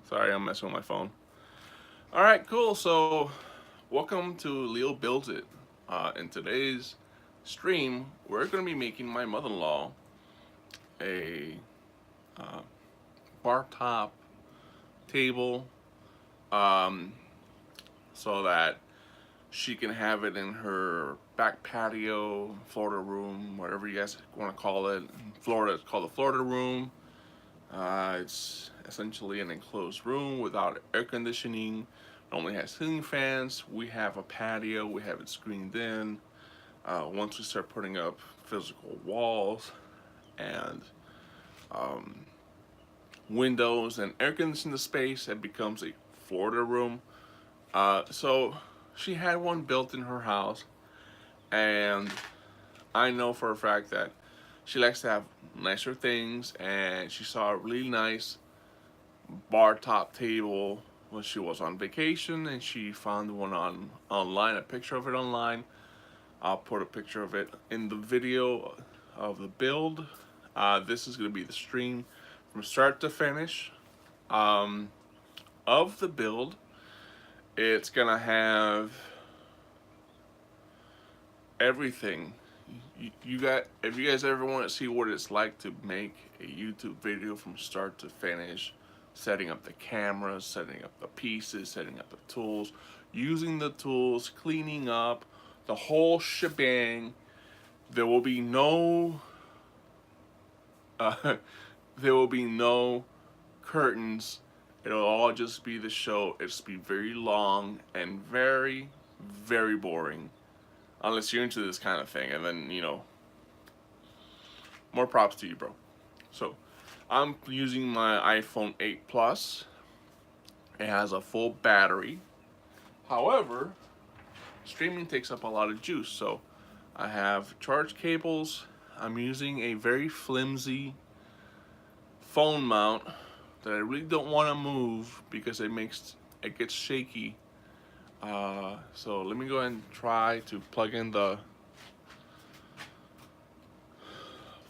Sorry, I'm messing with my phone. All right, cool. So, welcome to Leo Builds It. In today's stream, we're going to be making my mother-in-law a uh, bar top table, um, so that she can have it in her back patio, Florida room, whatever you guys want to call it. In Florida, it's called the Florida room. It's essentially an enclosed room without air conditioning. It only has ceiling fans. We have a patio. We have it screened in. Once we start putting up physical walls and um, windows and air conditioning the space, it becomes a Florida room. So she had one built in her house, and I know for a fact that she likes to have nicer things, and she saw a really nice bar top table when she was on vacation, and she found one online, a picture of it online. I'll put a picture of it in the video of the build. This is going to be the stream from start to finish um, of the build. It's going to have everything. You got, if you guys ever want to see what it's like to make a YouTube video from start to finish, setting up the cameras, setting up the pieces, setting up the tools, using the tools, cleaning up, the whole shebang, there will be no uh, there will be no curtains. It'll all just be the show. It'll be very long and very, very boring. Unless you're into this kind of thing, and then more props to you, bro. So, I'm using my iPhone 8 Plus. It has a full battery. However, streaming takes up a lot of juice, so I have charge cables. I'm using a very flimsy phone mount that I really don't want to move because it gets shaky. So let me go ahead and try to plug in the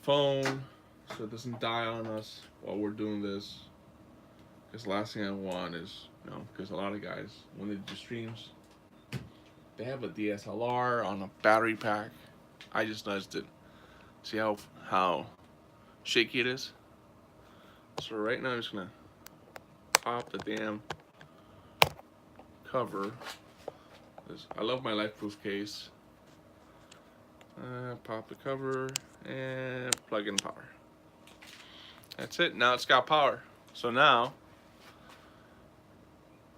phone so it doesn't die on us while we're doing this. Because the last thing I want is, because a lot of guys, when they do streams, they have a DSLR on a battery pack. I just noticed it. See how shaky it is? So right now I'm just gonna pop the damn cover. I love my LifeProof case. Pop the cover and plug in power. That's it. Now it's got power. So now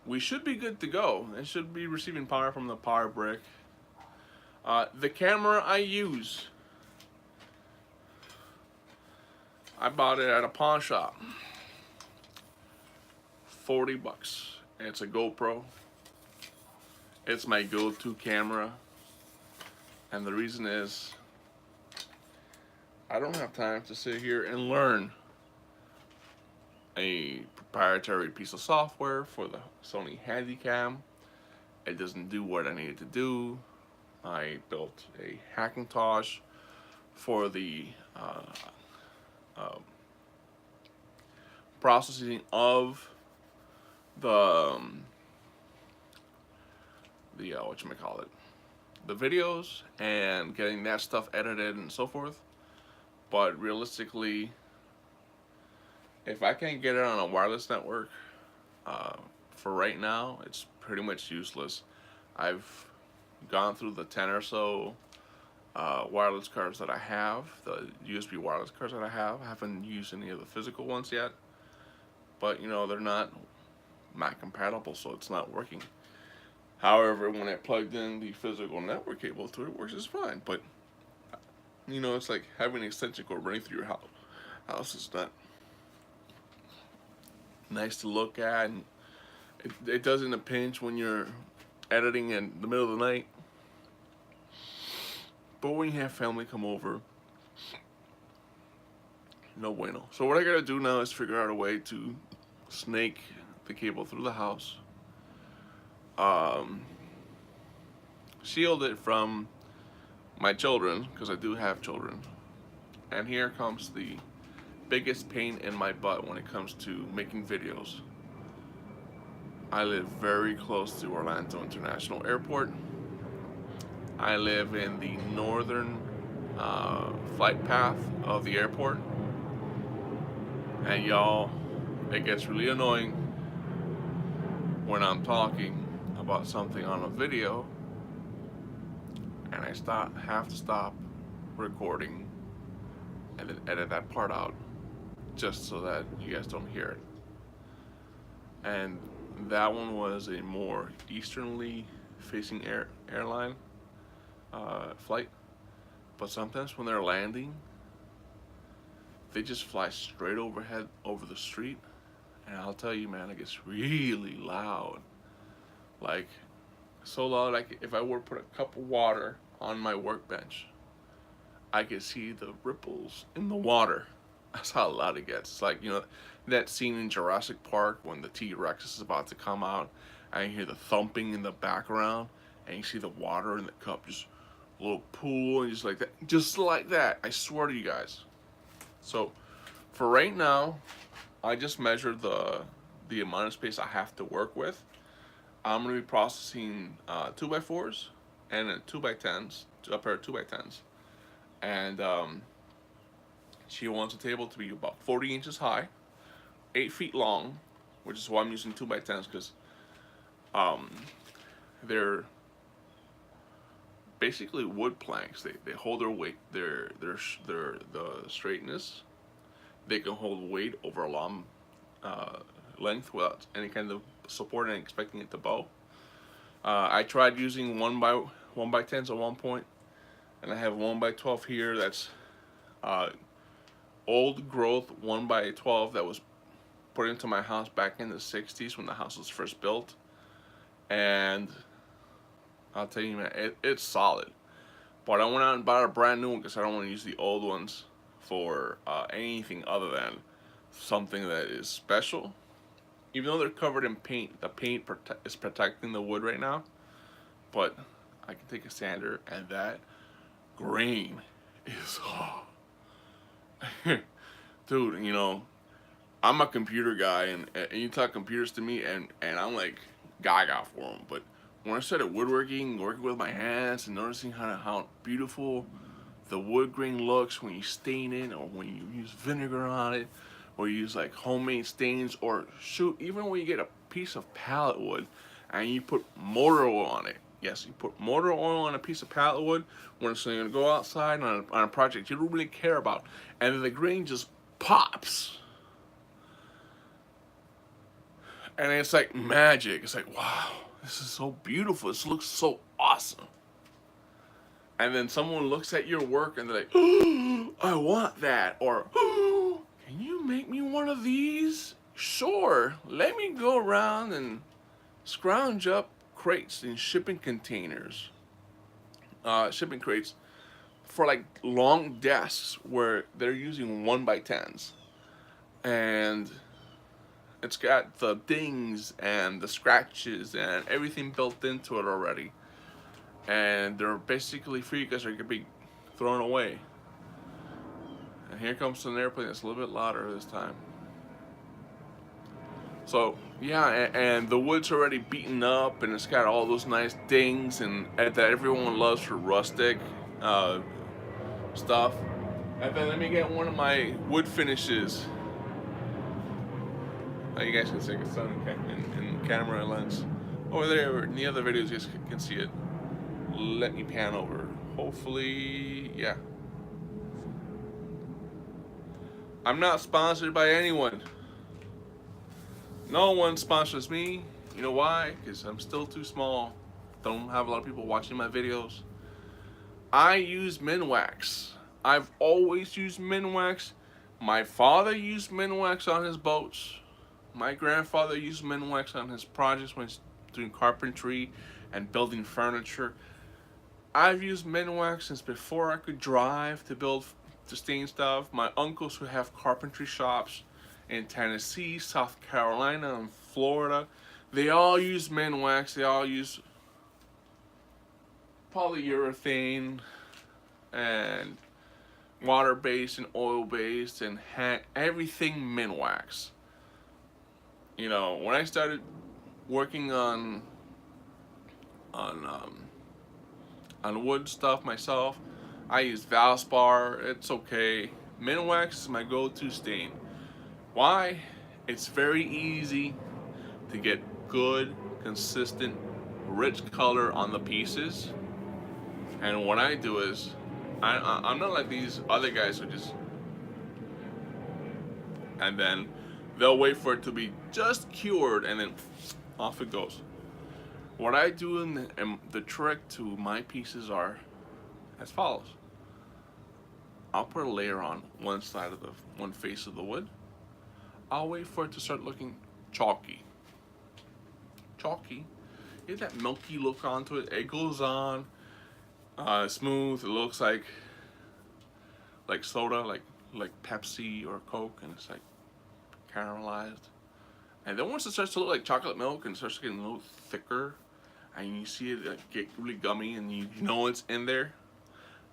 we should be good to go. It should be receiving power from the power brick. The camera I use, I bought it at a pawn shop. $40. It's a GoPro. It's my go-to camera. And the reason is, I don't have time to sit here and learn a proprietary piece of software for the Sony Handycam. It doesn't do what I needed to do. I built a Hackintosh for the processing of the whatchamacallit, the videos and getting that stuff edited and so forth. But realistically, if I can't get it on a wireless network, for right now, it's pretty much useless. I've gone through the 10 or so wireless cards that I have, the USB wireless cards that I have. I haven't used any of the physical ones yet, but they're not Mac compatible, so it's not working. However, when I plugged in the physical network cable to it, it works just fine. But it's like having an extension cord running through your house is not nice to look at, and it does in a pinch when you're editing in the middle of the night. But when you have family come over, no bueno. So what I gotta do now is figure out a way to snake the cable through the house, shield it from my children, because I do have children. And here comes the biggest pain in my butt when it comes to making videos. I live very close to Orlando International Airport. I live in the northern flight path of the airport. And y'all, it gets really annoying when I'm talking about something on a video and have to stop recording and then edit that part out just so that you guys don't hear it. And that one was a more easternly facing airline flight. But sometimes when they're landing, they just fly straight overhead over the street. And I'll tell you, man, it gets really loud. Like, so loud, like if I were to put a cup of water on my workbench, I could see the ripples in the water. That's how loud it gets. It's like, that scene in Jurassic Park when the T-Rex is about to come out, and you hear the thumping in the background, and you see the water in the cup, just a little pool, and just like that. Just like that. I swear to you guys. So, for right now, I just measured the amount of space I have to work with. I'm going to be processing 2x4s and 2x10s, a pair of 2x10s. And she wants the table to be about 40 inches high, 8 feet long, which is why I'm using 2x10s, because they're basically wood planks. They hold their weight, their the straightness. They can hold weight over a long length without any kind of support and expecting it to bow. I tried using 1x10s at one point, and I have 1x12 here. That's old growth 1x12 that was put into my house back in the 60s when the house was first built. And I'll tell you, man, it's solid. But I went out and bought a brand new one because I don't want to use the old ones for anything other than something that is special. Even though they're covered in paint, the paint is protecting the wood right now. But I can take a sander, and that grain is, dude. I'm a computer guy, and you talk computers to me, and I'm like gaga for them. But when I started woodworking, working with my hands, and noticing how beautiful the wood grain looks when you stain it, or when you use vinegar on it, or you use like homemade stains, or shoot, even when you get a piece of pallet wood and you put motor oil on it. Yes, you put motor oil on a piece of pallet wood when it's going to go outside on a project you don't really care about, and then the grain just pops. And it's like magic. It's like, wow, this is so beautiful. This looks so awesome. And then someone looks at your work and they're like, oh, I want that. Or, oh, can you make me one of these? Sure, let me go around and scrounge up crates and shipping containers. Shipping crates for like long desks where they're using 1x10s. And it's got the dings and the scratches and everything built into it already. And they're basically free because they're going to be thrown away. And here comes an airplane that's a little bit louder this time. So, yeah, and the wood's already beaten up, and it's got all those nice dings and that everyone loves for rustic stuff. And then let me get one of my wood finishes. You guys can see it's on in camera lens. Over there, in the other videos, you guys can see it. Let me pan over. Hopefully, yeah. I'm not sponsored by anyone. No one sponsors me. You know why? Because I'm still too small. Don't have a lot of people watching my videos. I use Minwax. I've always used Minwax. My father used Minwax on his boats. My grandfather used Minwax on his projects when he's doing carpentry and building furniture. I've used Minwax since before I could drive to stain stuff. My uncles who have carpentry shops in Tennessee, South Carolina, and Florida, they all use Minwax. They all use polyurethane and water-based and oil-based and everything Minwax. When I started working on um, on wood stuff myself. I use Valspar. It's okay. Minwax is my go-to stain. Why? It's very easy to get good, consistent, rich color on the pieces. And what I do is, I'm not like these other guys who just, and then they'll wait for it to be just cured and then off it goes. What I do and the trick to my pieces are as follows. I'll put a layer on one side of the one face of the wood. I'll wait for it to start looking chalky. Chalky. Get that milky look onto it. It goes on smooth. It looks like soda, like Pepsi or Coke, and it's like caramelized. And then once it starts to look like chocolate milk and starts getting a little thicker, and you see it like, get really gummy, and you know it's in there,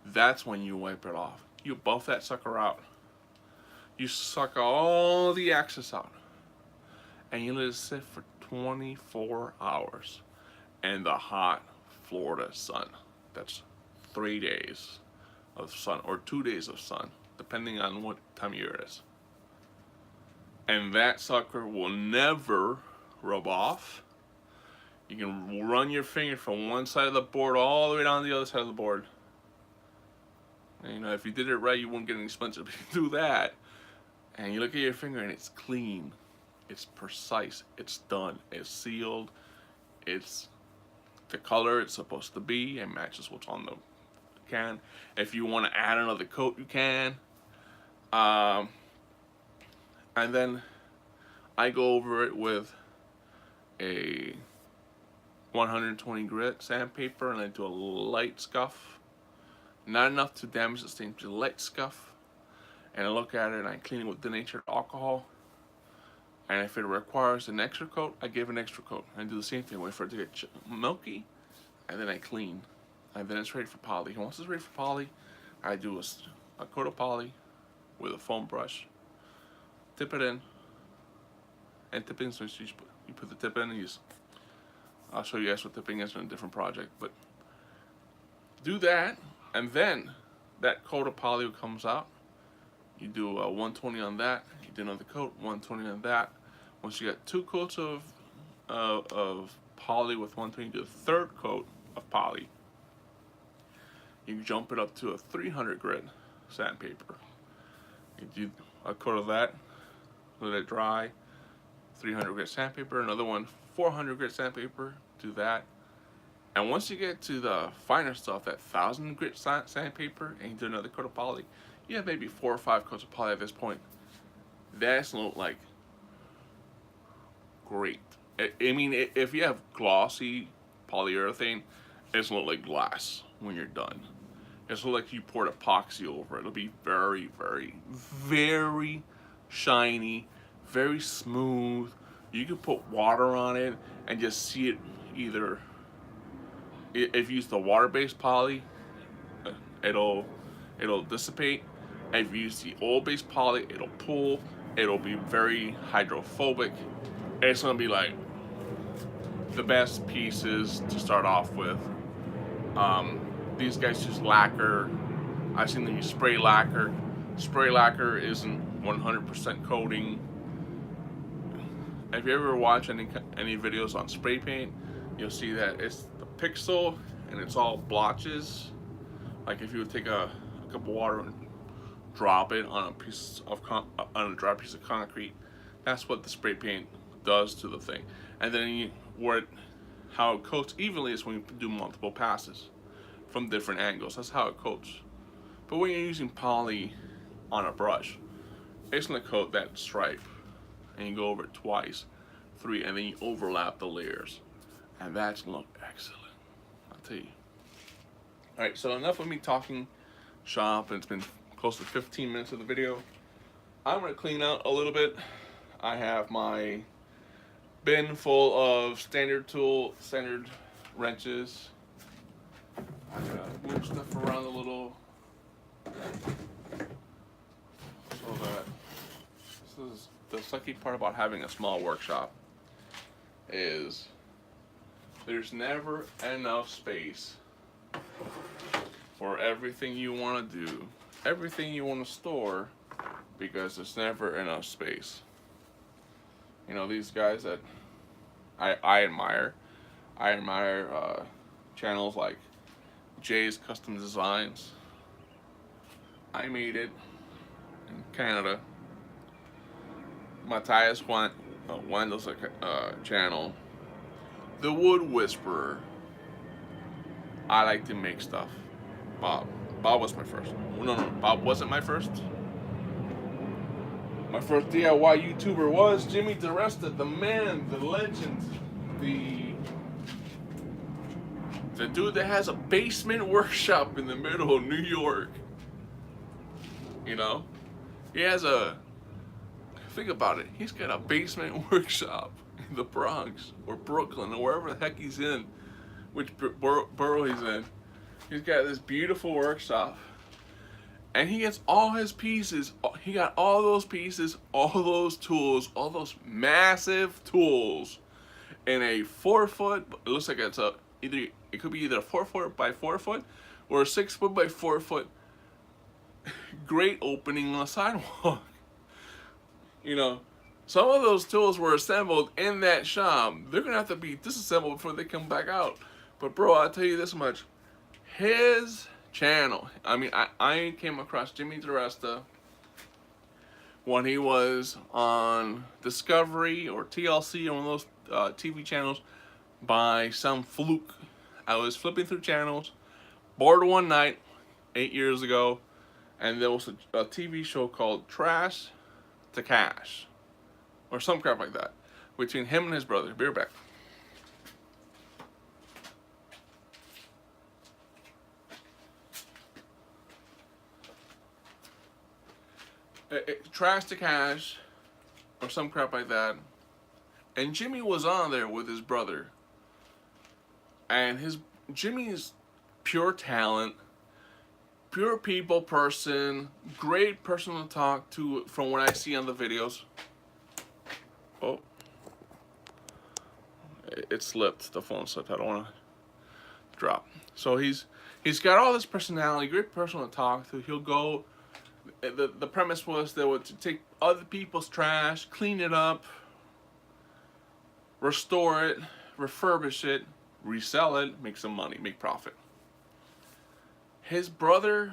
that's when you wipe it off. You buff that sucker out. You suck all the excess out, and you let it sit for 24 hours in the hot Florida sun. That's 3 days of sun or 2 days of sun, depending on what time of year it is. And that sucker will never rub off. You can run your finger from one side of the board all the way down to the other side of the board. And, you know, if you did it right, you wouldn't get any splinters. But you do that, and you look at your finger, and it's clean, it's precise, it's done, it's sealed, it's the color it's supposed to be, and matches what's on the can. If you want to add another coat, you can. And then I go over it with a 120 grit sandpaper, and I do a light scuff. Not enough to damage the stain, just a light scuff. And I look at it and I clean it with denatured alcohol. And if it requires an extra coat, I give an extra coat. I do the same thing, wait for it to get milky, and then I clean. And then it's ready for poly. And once it's ready for poly, I do a coat of poly with a foam brush. Tip it in. And tipping, so you put the tip in and I'll show you guys what tipping is in a different project. But do that, and then that coat of poly comes out. You do a 120 on that. You do another coat, 120 on that. Once you got 2 coats of poly with 120, you do a third coat of poly. You jump it up to a 300 grit sandpaper. You do a coat of that, let it dry. 300 grit sandpaper, another one 400 grit sandpaper. Do that. And once you get to the finer stuff, that 1000 grit sandpaper, and you do another coat of poly, you have maybe 4 or 5 coats of poly at this point. That's look like great. I mean, if you have glossy polyurethane, it's gonna look like glass when you're done. It's look like you poured epoxy over it. It'll be very, very, very shiny, very smooth. You can put water on it and just see it either. If you use the water-based poly, it'll dissipate. If you use the oil-based poly, it'll pull. It'll be very hydrophobic. It's gonna be like the best pieces to start off with. These guys use lacquer. I've seen them use spray lacquer. Spray lacquer isn't 100% coating. If you ever watch any videos on spray paint, you'll see that it's the pixel and it's all blotches. Like if you would take a cup of water and drop it on a dry piece of concrete, that's what the spray paint does to the thing. And then how it coats evenly is when you do multiple passes from different angles. That's how it coats. But when you're using poly on a brush, it's gonna coat that stripe, and you go over it twice, 3, and then you overlap the layers, and that's gonna look excellent, I'll tell you. All right, so enough of me talking shop. It's been close to 15 minutes of the video. I'm gonna clean out a little bit. I have my bin full of standard wrenches. I'm gonna move stuff around a little so that this is the sucky part about having a small workshop is there's never enough space for everything you want to do, everything you want to store, because there's never enough space. You know, these guys that I admire. I admire channels like Jay's Custom Designs. I made it in Canada. Matthias Wendel's channel. The Wood Whisperer. I like to make stuff. Bob. Bob was my first. No, Bob wasn't my first. My first DIY YouTuber was Jimmy DeResta, the man, the legend, the dude that has a basement workshop in the middle of New York. You know? He has think about it, he's got a basement workshop in the Bronx or Brooklyn or wherever the heck he's in, which borough he's in. He's got this beautiful workshop. And he gets all his pieces, he got all those pieces, all those tools, all those massive tools in a 4 foot, it looks like it could be either a 4 foot by 4 foot or a 6 foot by 4 foot grate opening on a sidewalk. You know, some of those tools were assembled in that shop. They're gonna have to be disassembled before they come back out. But bro, I'll tell you this much. His channel, I mean, I came across Jimmy DeResta when he was on Discovery or TLC, or one of those TV channels, by some fluke. I was flipping through channels, bored one night 8 years ago, and there was a TV show called Trash to Cash or some crap like that between him and his brother. Be right back. Trash to Cash or some crap like that, and Jimmy was on there with his brother, and Jimmy's pure talent, pure people person, great person to talk to from what I see on the videos. Oh, it slipped, the phone slipped, I don't want to drop. So he's got all this personality, great person to talk to. He'll go, the premise was they would take other people's trash, clean it up, restore it, refurbish it, resell it, make some money, make profit. His brother's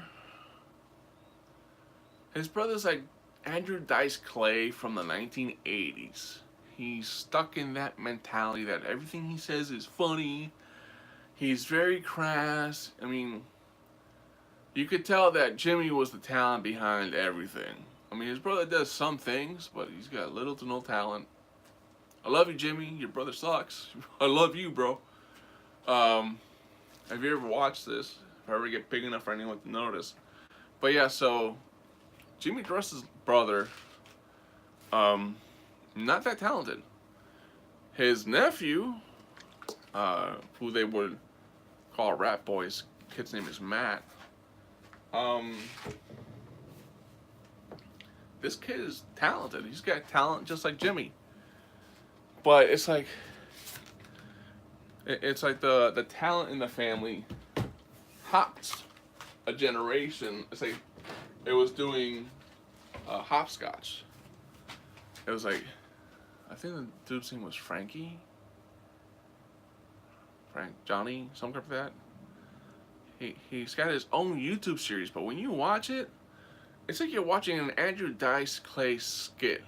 like Andrew Dice Clay from the 1980s. He's stuck in that mentality that everything he says is funny. He's very crass. I mean, you could tell that Jimmy was the talent behind everything. I mean, his brother does some things, but he's got little to no talent. I love you, Jimmy. Your brother sucks. I love you, bro. Have you ever watched this? If I ever get big enough for anyone to notice. But yeah, so Jimmy DeResta's brother, not that talented. His nephew, who they would call Rat Boy, his kid's name is Matt. This kid is talented. He's got talent just like Jimmy. But it's like the talent in the family hopped a generation. It's like it was doing hopscotch. It was like, I think the dude's name was Frankie. Johnny, something like that. He's got his own YouTube series, but when you watch it, it's like you're watching an Andrew Dice Clay skit.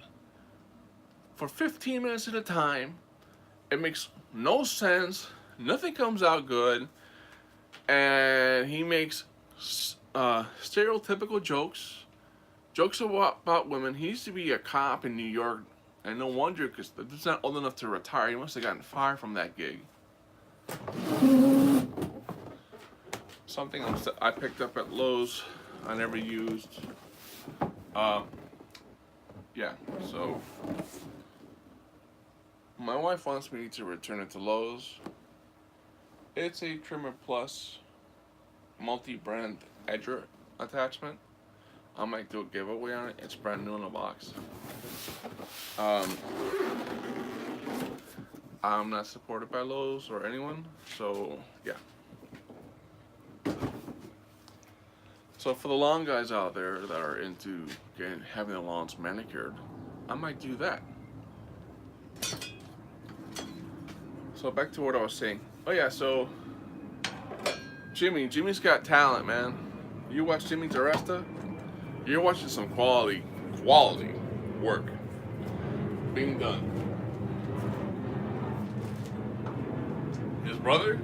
For 15 minutes at a time, it makes no sense, nothing comes out good, and he makes stereotypical jokes about women. He used to be a cop in New York, and no wonder, because he's not old enough to retire. He must have gotten fired from that gig. Something I picked up at Lowe's, I never used. Yeah, so my wife wants me to return it to Lowe's. It's a Trimmer Plus multi-brand edger attachment. I might do a giveaway on it. It's brand new in the box. I'm not supported by Lowe's or anyone, so yeah. So for the lawn guys out there that are into having their lawns manicured, I might do that. So back to what I was saying. Oh yeah, so Jimmy's got talent, man. You watch Jimmy DiResta, you're watching some quality work being done. His brother,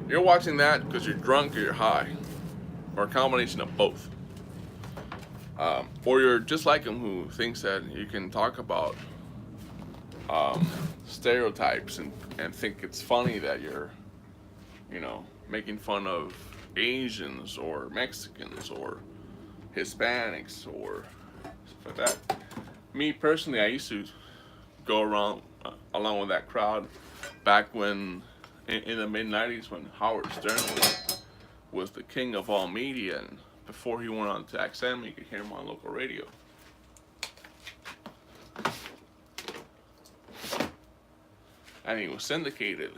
you're watching that because you're drunk or you're high, or a combination of both. Or you're just like him who thinks that you can talk about stereotypes and think it's funny that you're, making fun of Asians or Mexicans or Hispanics or stuff like that. Me personally, I used to go around along with that crowd back when in the mid '90s when Howard Stern was the king of all media, and before he went on to XM, you could hear him on local radio. And he was syndicated.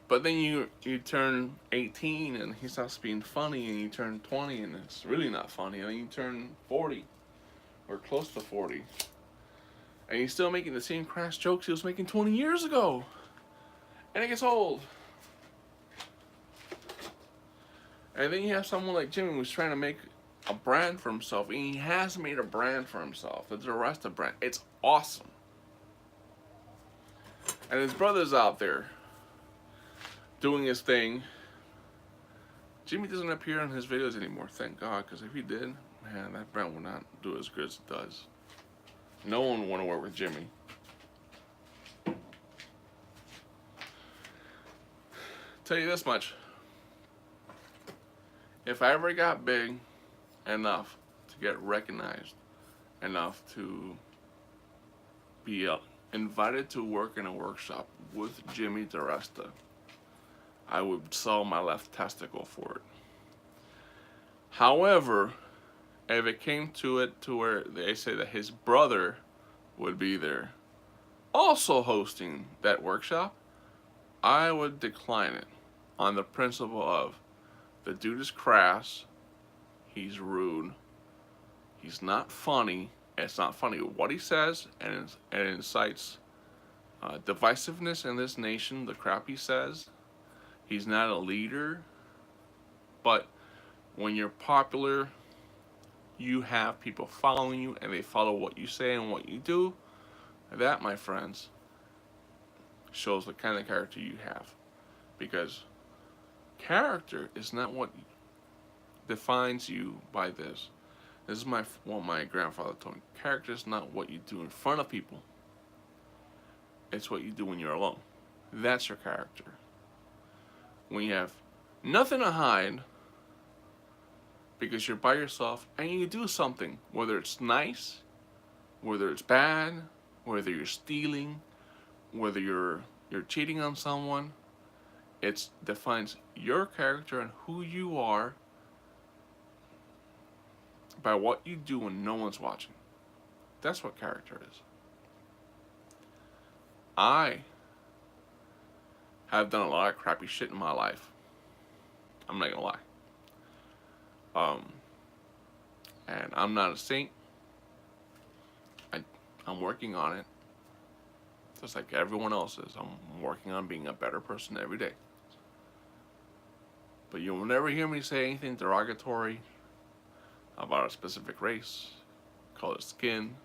But then you turn 18 and he stops being funny, and you turn 20 and it's really not funny, and then you turn 40 or close to 40 and he's still making the same crass jokes he was making 20 years ago, and it gets old. And then you have someone like Jimmy who's trying to make a brand for himself, and he has made a brand for himself. The DiResta brand. It's awesome. And his brother's out there doing his thing. Jimmy doesn't appear in his videos anymore, thank God, because if he did, man, that brand would not do as good as it does. No one would want to work with Jimmy. Tell you this much. If I ever got big enough to get recognized enough to be invited to work in a workshop with Jimmy DiResta, I would sell my left testicle for it. However, if it came to it to where they say that his brother would be there also hosting that workshop, I would decline it on the principle of the dude is crass, he's rude, he's not funny. It's not funny what he says, and it incites divisiveness in this nation, the crap he says. He's not a leader, but when you're popular, you have people following you, and they follow what you say and what you do. That, my friends, shows the kind of character you have. Because character is not what defines you by this. This is what my grandfather told me. Character is not what you do in front of people. It's what you do when you're alone. That's your character. When you have nothing to hide, because you're by yourself and you do something, whether it's nice, whether it's bad, whether you're stealing, whether you're cheating on someone, it defines your character and who you are by what you do when no one's watching. That's what character is. I have done a lot of crappy shit in my life. I'm not gonna lie. And I'm not a saint. I'm working on it. Just like everyone else is. I'm working on being a better person every day. But you will never hear me say anything derogatory about a specific race, color, skin,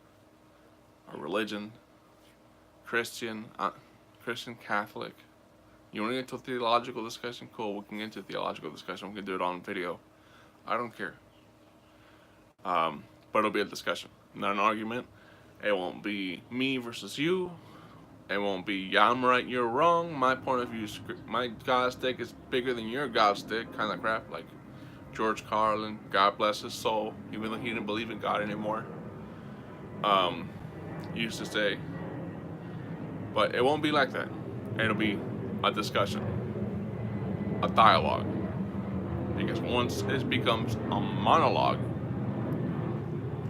or religion, Christian, Catholic. You want to get into a theological discussion? Cool, we can get into a theological discussion. We can do it on video. I don't care. But it'll be a discussion, not an argument. It won't be me versus you. It won't be, yeah, I'm right, you're wrong. My point of view is, my God stick is bigger than your God stick, kind of crap. Like George Carlin, God bless his soul, even though he didn't believe in God anymore, used to say. But it won't be like that. It'll be a discussion, a dialogue. Because once it becomes a monologue,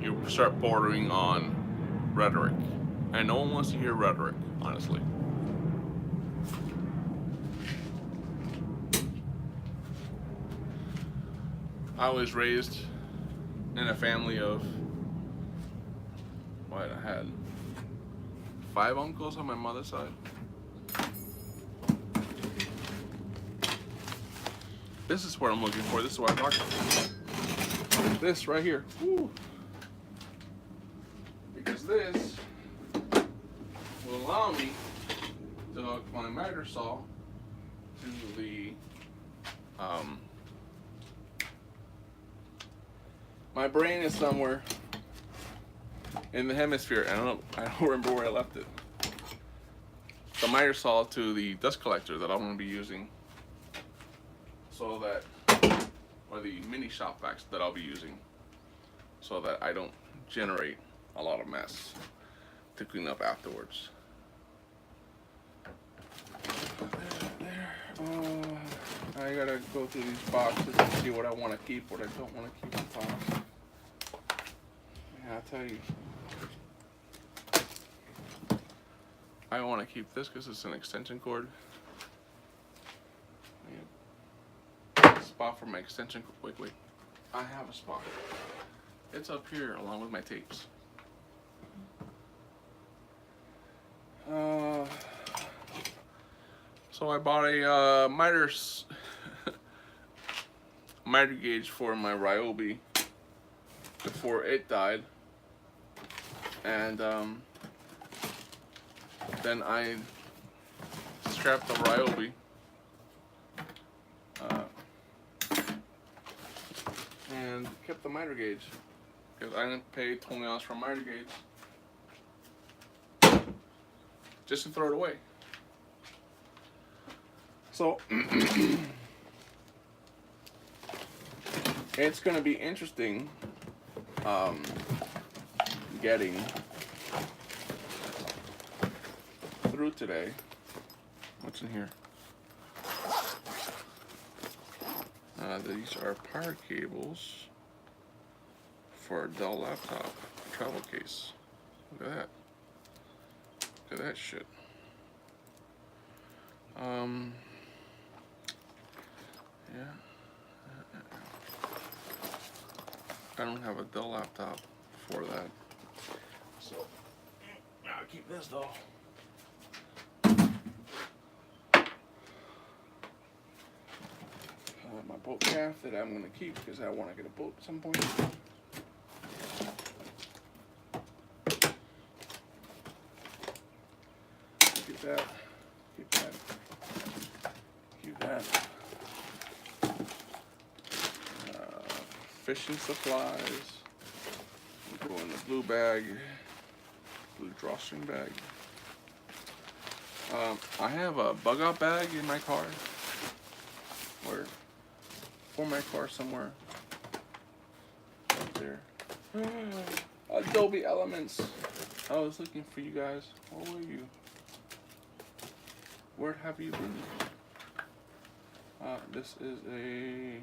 you start bordering on rhetoric. And no one wants to hear rhetoric, honestly. I was raised in a family of, what, I had 5 uncles on my mother's side. This is what I'm looking for. This is what I'm talking about. This right here. Woo. Because this will allow me to hook my miter saw to the my brain is somewhere in the hemisphere. I don't remember where I left it. The miter saw to the dust collector that I'm going to be using, so that, or the mini shop vacs that I'll be using, so that I don't generate a lot of mess to clean up afterwards. I gotta go through these boxes and see what I want to keep, what I don't want to keep and toss. Yeah, I'll tell you. I want to keep this because it's an extension cord. Spot for my extension cord. Wait. I have a spot. It's up here along with my tapes. So I bought a miter gauge for my Ryobi before it died, and then I scrapped the Ryobi and kept the miter gauge because I didn't pay $20 for a miter gauge just to throw it away. So it's going to be interesting getting through today. What's in here? These are power cables for a Dell laptop travel case. Look at that. Look at that shit. Yeah. I don't have a Dell laptop for that, so I'll keep this though. My boat calf that I'm going to keep because I want to get a boat at some point. Keep that. Keep that. Keep that. Fishing supplies. Go in the blue bag. Blue drawstring bag. I have a bug out bag in my car. Or for my car somewhere. Up there. Adobe Elements. I was looking for you guys. Where were you? Where have you been? This is a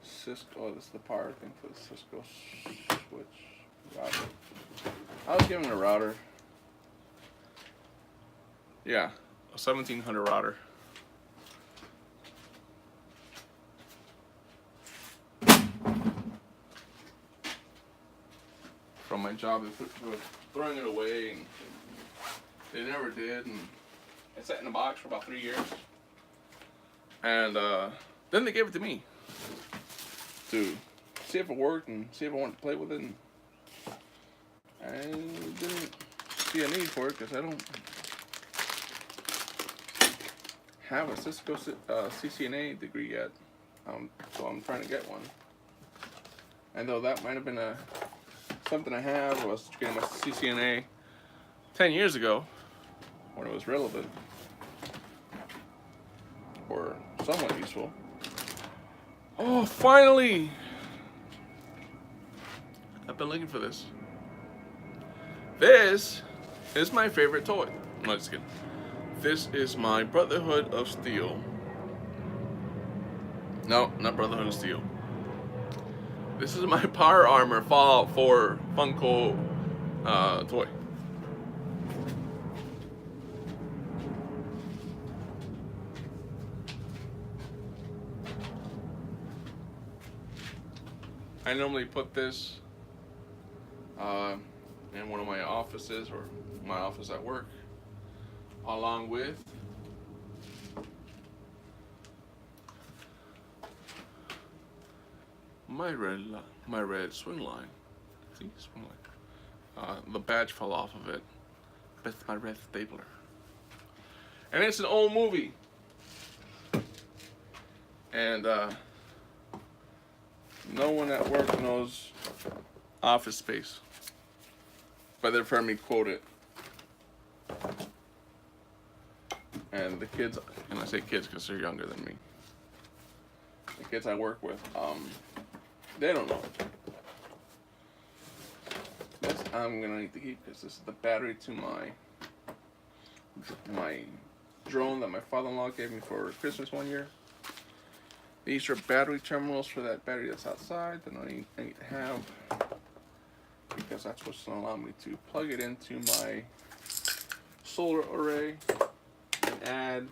Cisco. Oh, this is the power thing for the Cisco switch router. I was given a router. Yeah, a 1700 router. From my job, they were throwing it away, and they never did, and it sat in the box for about 3 years. And then they gave it to me to see if it worked and see if I wanted to play with it. And I didn't see a need for it because I don't have a Cisco CCNA degree yet, so I'm trying to get one. And though that might have been something I have, I was getting my CCNA 10 years ago when it was relevant or somewhat useful. Oh, finally! I've been looking for this. This is my favorite toy. No, just kidding. This is my Brotherhood of Steel. No, not Brotherhood of Steel. This is my Power Armor Fallout 4 Funko toy. I normally put this in one of my offices or my office at work, along with my red swing line. See, swing line. The badge fell off of it. That's my red stapler. And it's an old movie. And no one at work knows Office Space, but they've heard me quote it. And the kids, and I say kids because they're younger than me, the kids I work with, they don't know. This I'm gonna need to keep because this is the battery to my drone that my father-in-law gave me for Christmas one year. These are battery terminals for that battery that's outside that I need to have, because that's what's going to allow me to plug it into my solar array and add.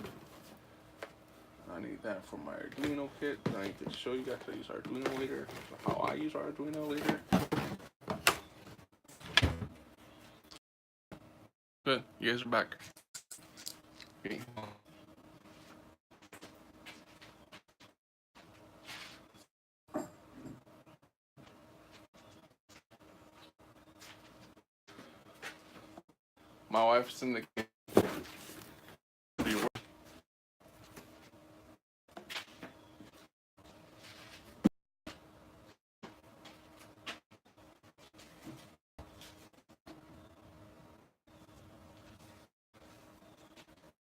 I need that for my Arduino kit. I need to show you guys how to use Arduino later, how I use Arduino later. Good, you guys are back. Okay. My wife's in the kitchen.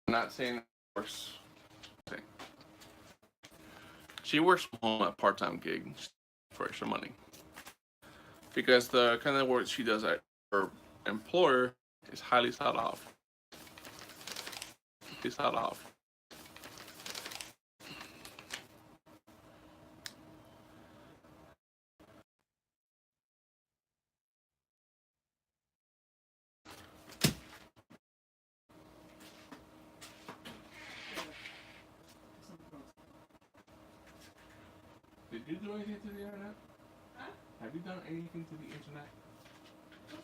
I'm not saying it works. She works from home at part-time gig for extra money, because the kind of work she does at her employer is highly sought off. It's sought off. Did you do anything to the internet? Huh? Have you done anything to the internet?